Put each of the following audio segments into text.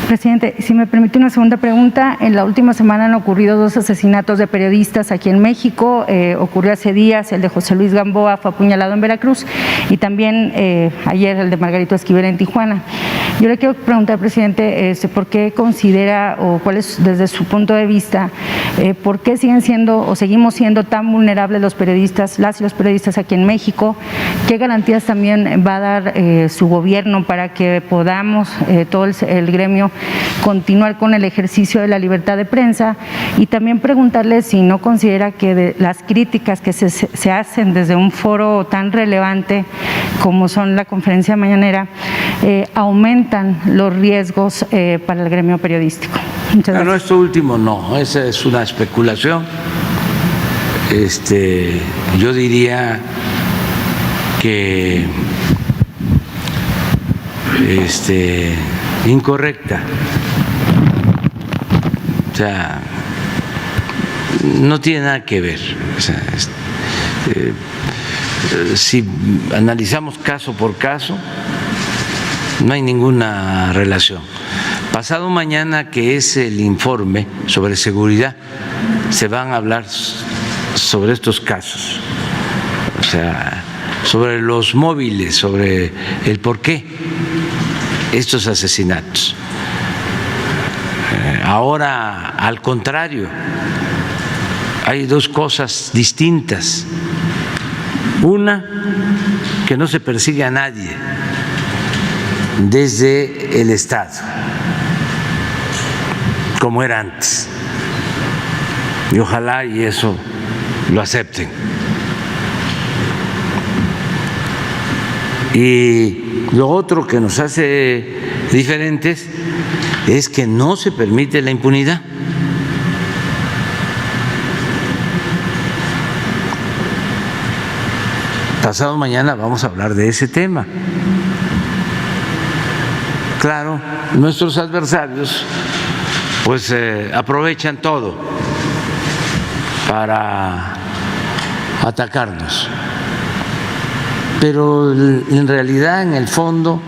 Presidente, si me permite una segunda pregunta. En la última semana han ocurrido 2 asesinatos de periodistas aquí en México. Ocurrió hace días el de José Luis Gamboa, fue apuñalado en Veracruz, y también ayer el de Margarito Esquivel en Tijuana. Yo le quiero preguntar, presidente, ¿por qué considera, o cuál es desde su punto de vista, por qué siguen siendo o seguimos siendo tan vulnerables los periodistas, las y los periodistas aquí en México? ¿Qué garantías también va a dar su gobierno para que podamos, todo el gremio, continuar con el ejercicio de la libertad de prensa? Y también preguntarle si no considera que de las críticas que se hacen desde un foro tan relevante como son la conferencia mañanera aumentan los riesgos para el gremio periodístico. Muchas gracias. No, esto último no, esa es una especulación. Yo diría que incorrecta. O sea, no tiene nada que ver. O sea, si analizamos caso por caso, no hay ninguna relación. Pasado mañana, que es el informe sobre seguridad, se van a hablar sobre estos casos, o sea, sobre los móviles, sobre el porqué estos asesinatos. Ahora, al contrario, hay 2 cosas distintas. Una, que no se persigue a nadie desde el Estado, como era antes. Y ojalá y eso lo acepten. Y lo otro que nos hace diferentes es que no se permite la impunidad. Pasado mañana vamos a hablar de ese tema. Claro, nuestros adversarios pues aprovechan todo para atacarnos, pero en realidad, en el fondo,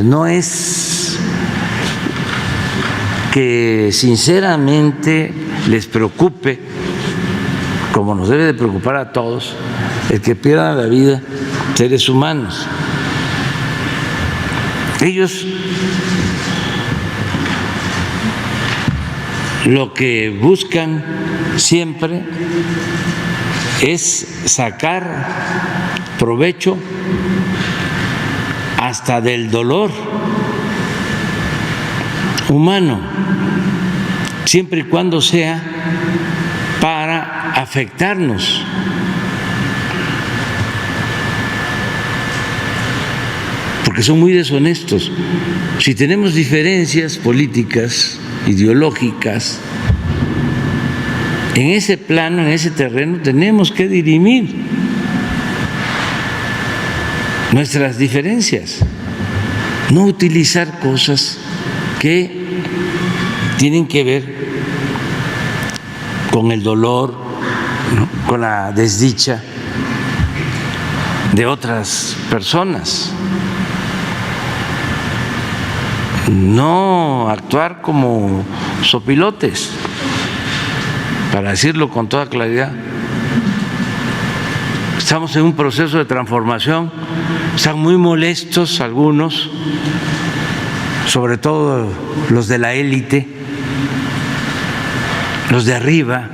no es que sinceramente les preocupe, como nos debe de preocupar a todos, el que pierdan la vida seres humanos. Ellos lo que buscan siempre es sacar provecho hasta del dolor humano, siempre y cuando sea para afectarnos. Porque son muy deshonestos. Si tenemos diferencias políticas, ideológicas, en ese plano, en ese terreno, tenemos que dirimir nuestras diferencias, no utilizar cosas que tienen que ver con el dolor, ¿no?, con la desdicha de otras personas. No actuar como sopilotes, para decirlo con toda claridad. Estamos en un proceso de transformación, están muy molestos algunos, sobre todo los de la élite, los de arriba,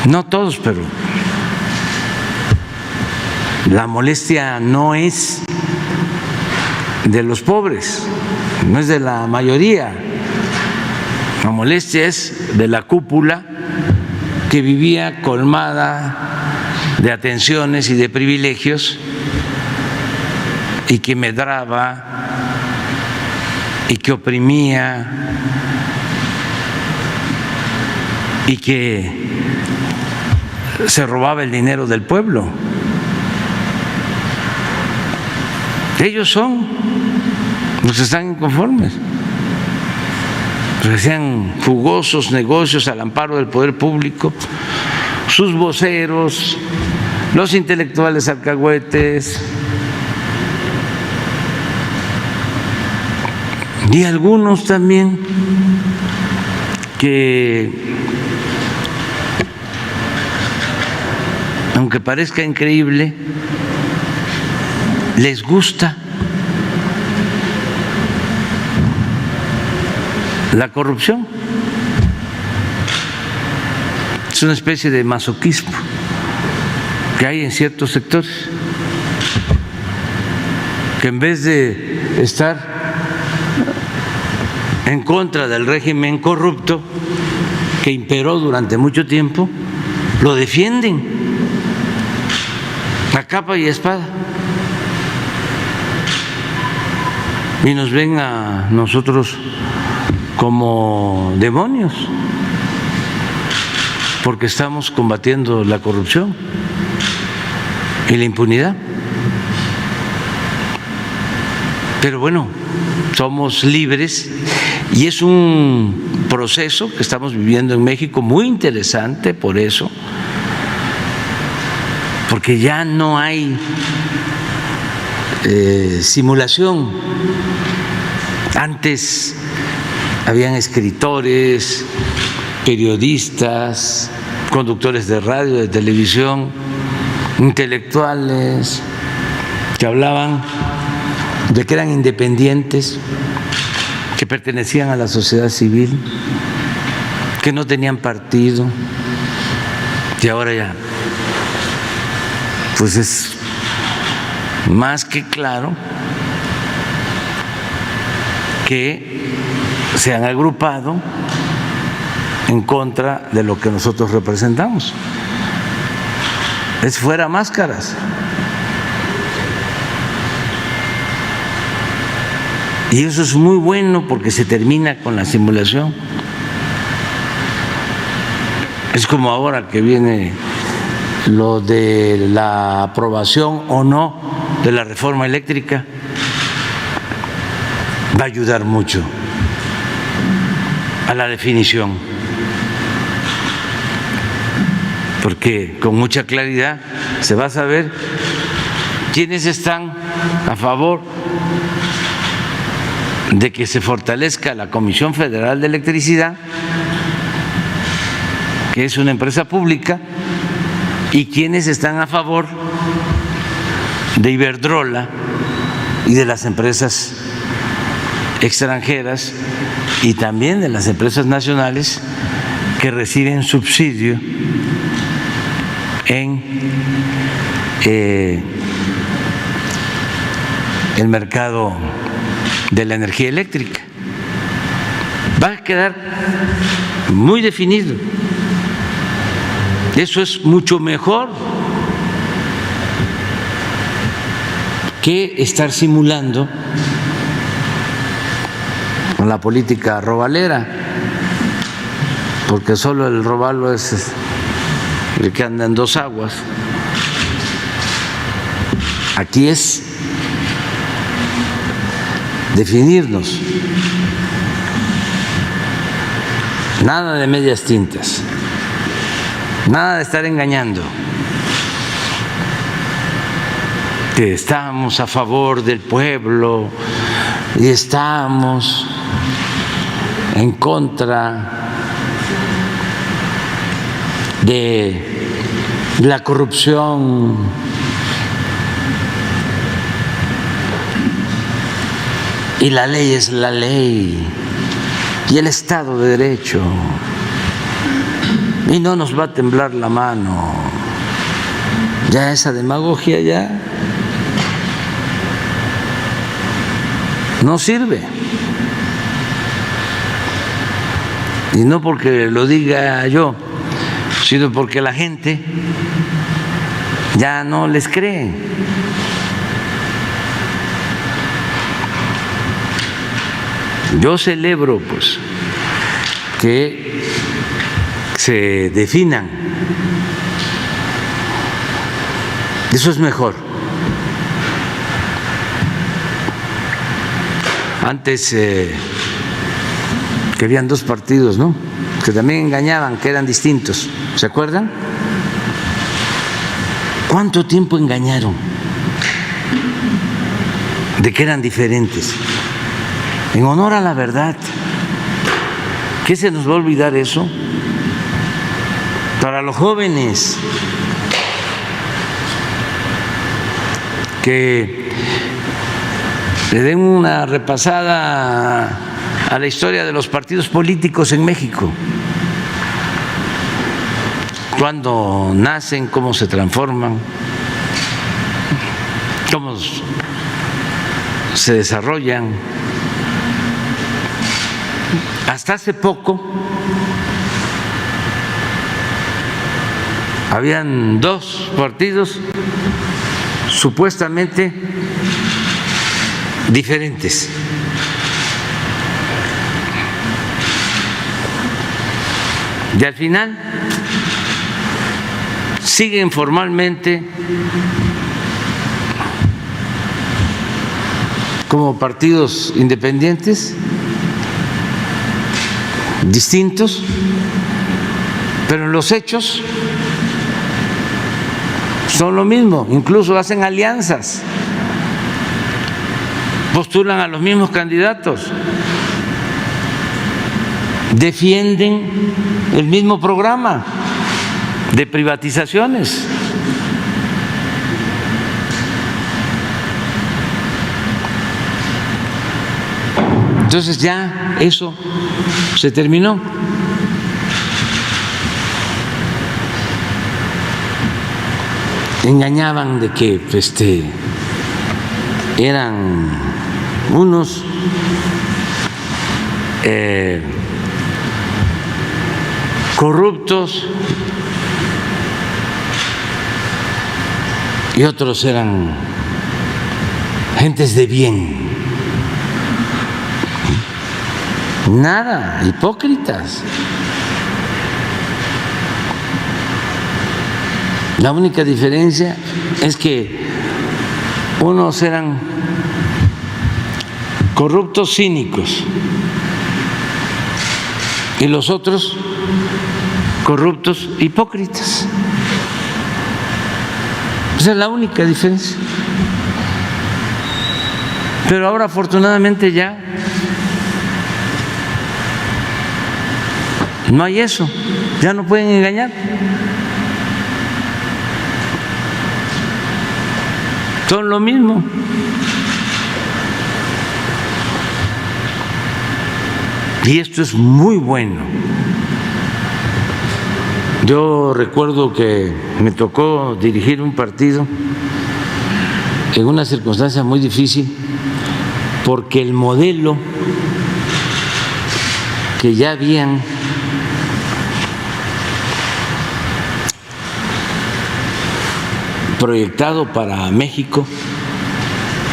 no todos, pero la molestia no es de los pobres, no es de la mayoría. La molestia es de la cúpula que vivía colmada de atenciones y de privilegios y que medraba y que oprimía y que se robaba el dinero del pueblo. Ellos son los que están inconformes, los que hacían jugosos negocios al amparo del poder público, sus voceros, los intelectuales alcahuetes, Y algunos también que, aunque parezca increíble, les gusta la corrupción. Es una especie de masoquismo que hay en ciertos sectores, que en vez de estar en contra del régimen corrupto que imperó durante mucho tiempo, lo defienden a capa y espada y nos ven a nosotros como demonios porque estamos combatiendo la corrupción y la impunidad. Pero bueno, somos libres y es un proceso que estamos viviendo en México muy interesante por eso, porque ya no hay simulación. Antes habían escritores, periodistas, conductores de radio, de televisión, intelectuales que hablaban de que eran independientes, que pertenecían a la sociedad civil, que no tenían partido, y ahora ya pues es más que claro que se han agrupado en contra de lo que nosotros representamos. Es fuera máscaras. Y eso es muy bueno porque se termina con la simulación. Es como ahora que viene lo de la aprobación o no de la reforma eléctrica. Va a ayudar mucho a la definición, porque con mucha claridad se va a saber quiénes están a favor de que se fortalezca la Comisión Federal de Electricidad, que es una empresa pública, y quienes están a favor de Iberdrola y de las empresas extranjeras y también de las empresas nacionales que reciben subsidio en el mercado de la energía eléctrica. Va a quedar muy definido. Eso es mucho mejor que estar simulando con la política robalera, porque solo el robalo es el que anda en dos aguas. Aquí es definirnos, nada de medias tintas, nada de estar engañando, que estamos a favor del pueblo y estamos en contra de la corrupción. Y la ley es la ley y el Estado de Derecho y no nos va a temblar la mano. Ya esa demagogia ya no sirve. Y no porque lo diga yo, sino porque la gente ya no les cree. Yo celebro pues que se definan. Eso es mejor. Antes que habían dos partidos, ¿no?, que también engañaban, que eran distintos. ¿Se acuerdan? ¿Cuánto tiempo engañaron de que eran diferentes? en honor a la verdad. ¿Qué se nos va a olvidar eso? Para los jóvenes que le den una repasada a la historia de los partidos políticos en México. Cuándo nacen, cómo se transforman, cómo se desarrollan. Hasta hace poco habían dos partidos supuestamente diferentes. Y al final siguen formalmente como partidos independientes, distintos, pero en los hechos son lo mismo, incluso hacen alianzas, postulan a los mismos candidatos, defienden el mismo programa de privatizaciones. Entonces ya eso se terminó. Engañaban de que eran unos corruptos y otros eran gentes de bien. Nada, hipócritas. La única diferencia es que unos eran corruptos cínicos y los otros corruptos hipócritas. Esa es la única diferencia. Pero ahora afortunadamente ya no hay eso, ya no pueden engañar. Son lo mismo. Y esto es muy bueno. Yo recuerdo que me tocó dirigir un partido en una circunstancia muy difícil, porque el modelo que ya habían proyectado para México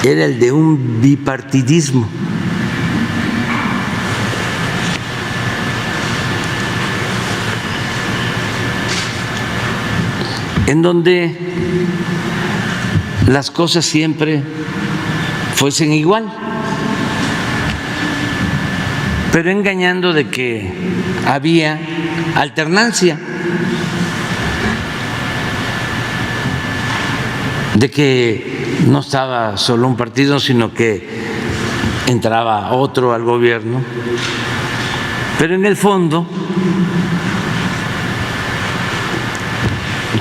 era el de un bipartidismo. En donde las cosas siempre fuesen igual, pero engañando de que había alternancia, de que no estaba solo un partido, sino que entraba otro al gobierno, pero en el fondo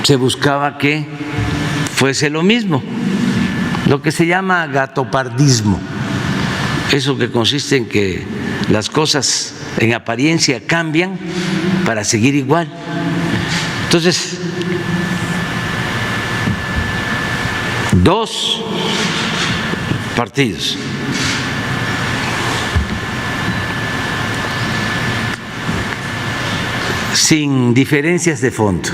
se buscaba que fuese lo mismo, lo que se llama gatopardismo, eso que consiste en que las cosas en apariencia cambian para seguir igual. Entonces, dos partidos sin diferencias de fondo,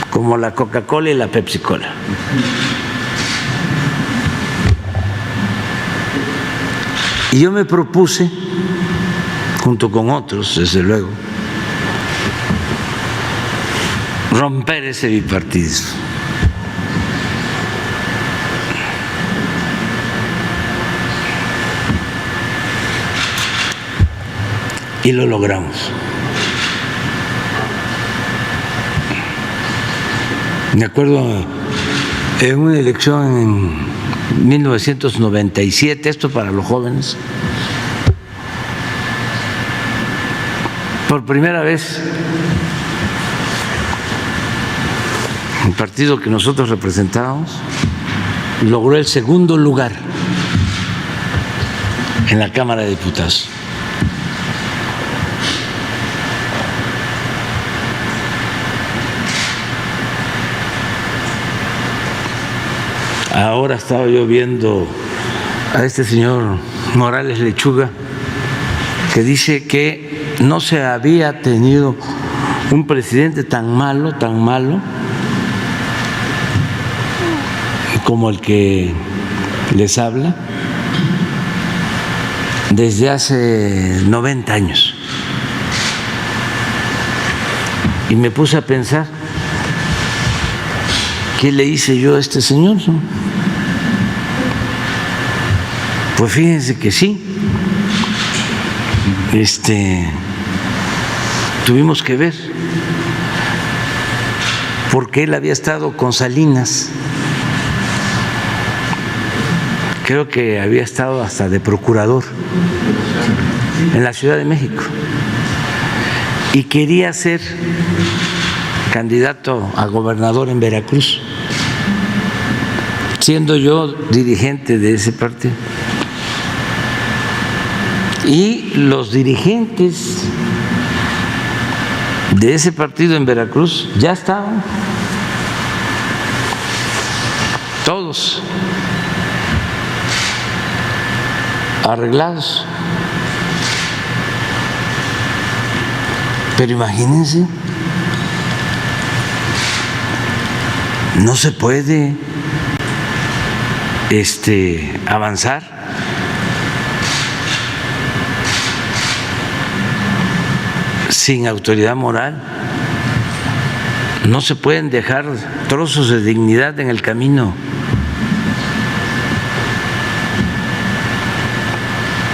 como la Coca-Cola y la Pepsi-Cola. Y yo me propuse, junto con otros, desde luego, romper ese bipartidismo. Y lo logramos. Me acuerdo en una elección en 1997, esto para los jóvenes, por primera vez el partido que nosotros representamos logró el segundo lugar en la Cámara de Diputados. Ahora estaba yo viendo a este señor Morales Lechuga, que dice que no se había tenido un presidente tan malo como el que les habla desde hace 90 años. Y me puse a pensar, ¿qué le hice yo a este señor? Pues fíjense que sí, tuvimos que ver, porque él había estado con Salinas, creo que había estado hasta de procurador en la Ciudad de México y quería ser candidato a gobernador en Veracruz, siendo yo dirigente de ese partido. Y los dirigentes de ese partido en Veracruz ya estaban todos arreglados. Pero imagínense, no se puede avanzar sin autoridad moral. No se pueden dejar trozos de dignidad en el camino.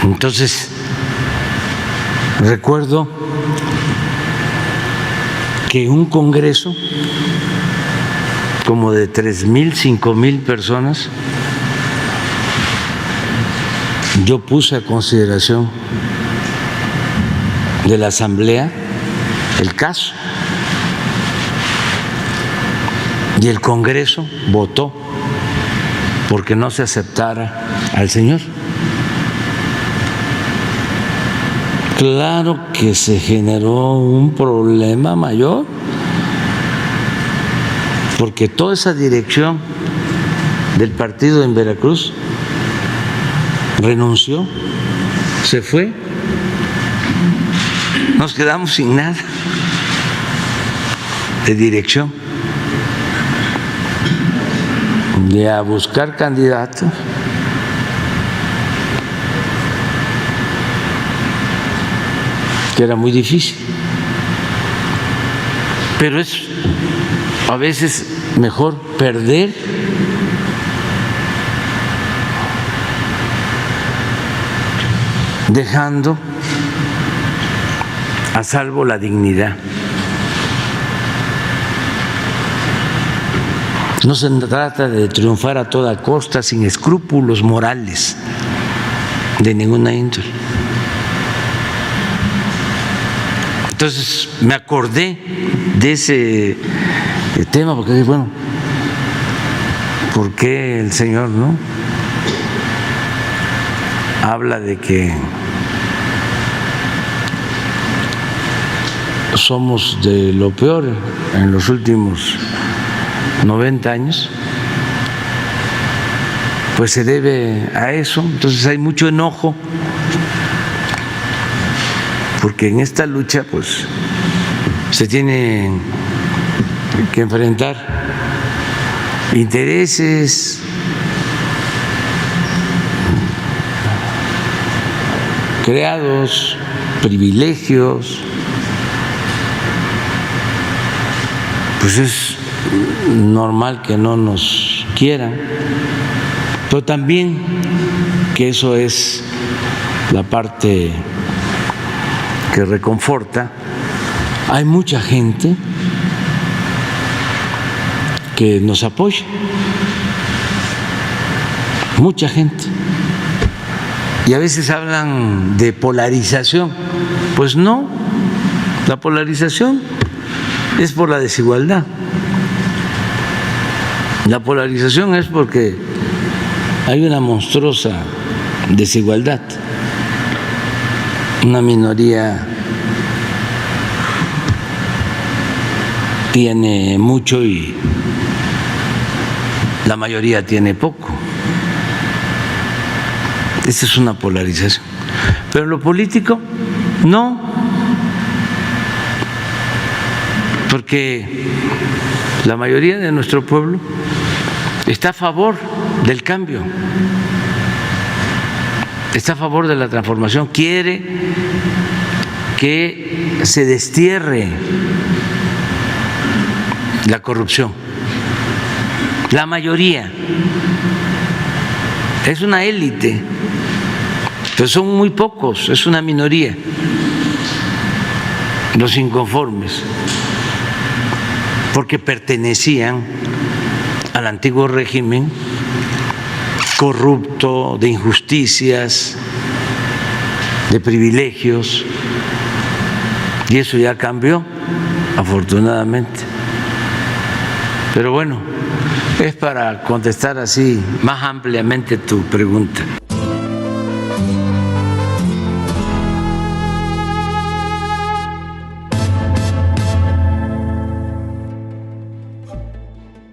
Entonces, recuerdo que un congreso como de 3,000, 5,000 personas, yo puse a consideración de la Asamblea el caso y el Congreso votó porque no se aceptara al señor. Claro que se generó un problema mayor, porque toda esa dirección del partido en Veracruz renunció, se fue, nos quedamos sin nada de dirección, de a buscar candidatos. Que era muy difícil, pero es a veces mejor perder dejando a salvo la dignidad. No se trata de triunfar a toda costa sin escrúpulos morales de ninguna índole. Entonces me acordé de ese tema porque dije, bueno, ¿por qué el señor no habla de que somos de lo peor en los últimos 90 años? Pues se debe a eso. Entonces hay mucho enojo, porque en esta lucha pues se tienen que enfrentar intereses, creados, privilegios. Pues es normal que no nos quieran, pero también que eso es la parte que reconforta. Hay mucha gente que nos apoya, mucha gente, y a veces hablan de polarización. Pues no, La polarización es por la desigualdad. La polarización es porque hay una monstruosa desigualdad. Una minoría tiene mucho y la mayoría tiene poco. Esa es una polarización. Pero lo político, no. Porque la mayoría de nuestro pueblo está a favor del cambio, está a favor de la transformación, quiere que se destierre la corrupción. La mayoría es una élite, pero son muy pocos, es una minoría, los inconformes, porque pertenecían al antiguo régimen corrupto, de injusticias, de privilegios, y eso ya cambió, afortunadamente. Pero bueno, es para contestar así más ampliamente tu pregunta.